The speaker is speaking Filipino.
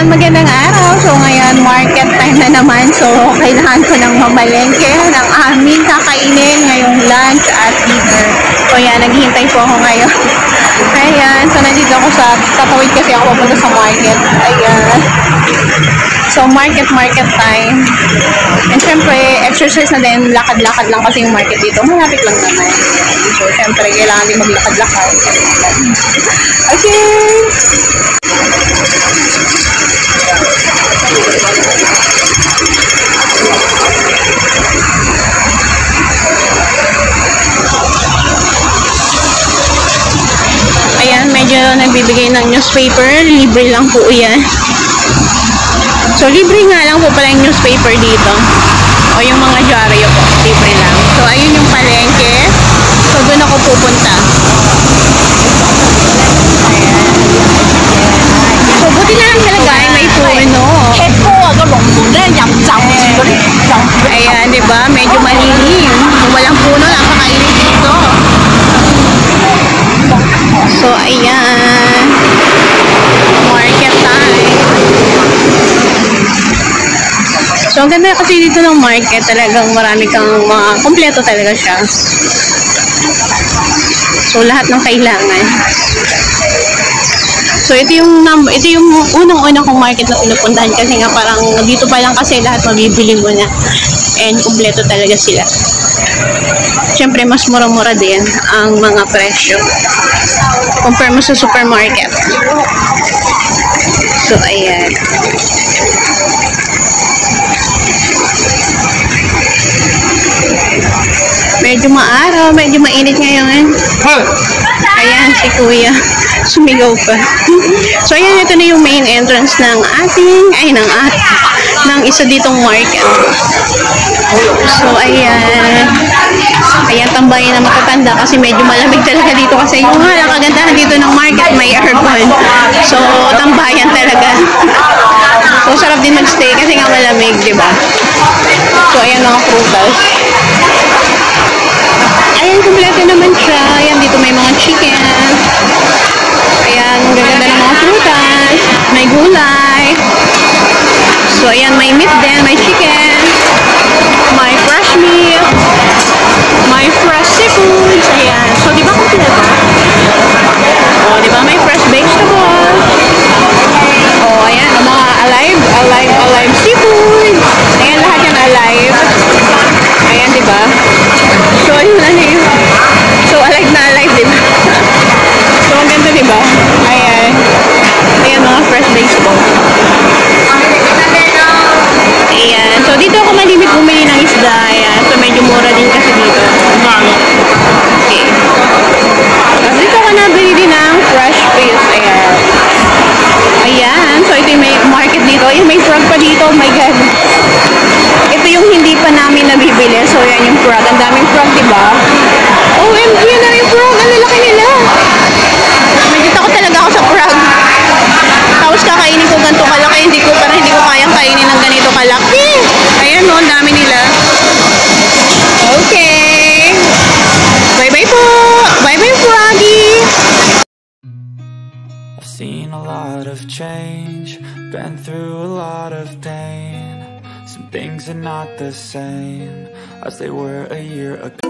magandang araw. So, ngayon, market time na naman. So, kailangan ko ng mamalengke ng aming kakainin ngayong lunch at dinner. So, yan, naghihintay po ako ngayon. Ayan, so, nandito ako sa tatawid kasi ako papunta sa market. Ayan. So, market time. And syempre, exercise na din, lakad-lakad lang kasi yung market dito. Malapit lang naman. So, syempre, kailangan din maglakad-lakad. Okay! Ayan, medyo nagbibigay ng newspaper. Libre lang po yan. So, libre nga lang po pala yung newspaper dito. O yung mga dyaryo po. Libre lang. So, ayun yung palengke. So, doon ako pupunta. Ayan. So, buti na lang talaga ay may puno. Ayan, diba? Medyo malilim. Kung walang puno, napakainit dito. So, ayan. Market time. So, ang ganda kasi dito ng market. Talagang marami kang kompleto talaga siya. So, lahat ng kailangan. So, ito yung unang-unang kong market na pinupuntahan kasi nga parang dito pa lang kasi lahat mabibili mo na. And kompleto talaga sila. Siyempre, mas mura-mura din ang mga presyo. Compare mo sa supermarket. So, ayan. Medyo maaraw, medyo mainit ngayon. Ayan, si Kuya. Sumigaw pa. So, ayan, ito na yung main entrance ng isa ditong market. So, ayan. Ayan, tambayan na matatanda kasi medyo malamig talaga dito kasi yung kagandahan dito ng market may aircon. So, tambayan talaga. So, sarap din magstay kasi nga malamig, diba? So, ayan mga prutas. Ayan, kumpleto naman siya. Ayan, dito may mga chicken. Ayan, ang ganda ng mga prutas. May gulay. So, ayan, may meat din. May chicken. May fresh meat. May fresh seafood. Ayan. So, di ba kumpleto? O, di ba may fresh vegetable? O, ayan, ang mga alive seafood. Ayan, lahat yan alive. Ayan, di ba? So, ayun, So, alive na alive, di ba? So, ang ganda, di ba? Ayan. Ayan, mga fresh vegetable. Ayan. So, dito ako malimit bumili ng isda. Ayan. So, medyo mura din kasi dito. Okay. Tapos, dito ako nabili din ng fresh fish. Ayan. Ayan. So, ito yung may market dito. Ayan, may frog pa dito. Oh my God. Ito yung hindi pa namin nabibili. So, yan yung frog. Ang daming frog, diba? OMG, ang daming frog. Ang lalaki nila. Nagkita ko talaga ako sa frog. Tapos kakainin ko ganito kalaki. Parang hindi ko kayang kainin ng ganito kalaki. Ayan, no. Ang dami nila. Okay. Bye-bye po. Bye-bye, froggy. I've seen a lot of change. Been through a lot of pain. Some things are not the same as they were a year ago.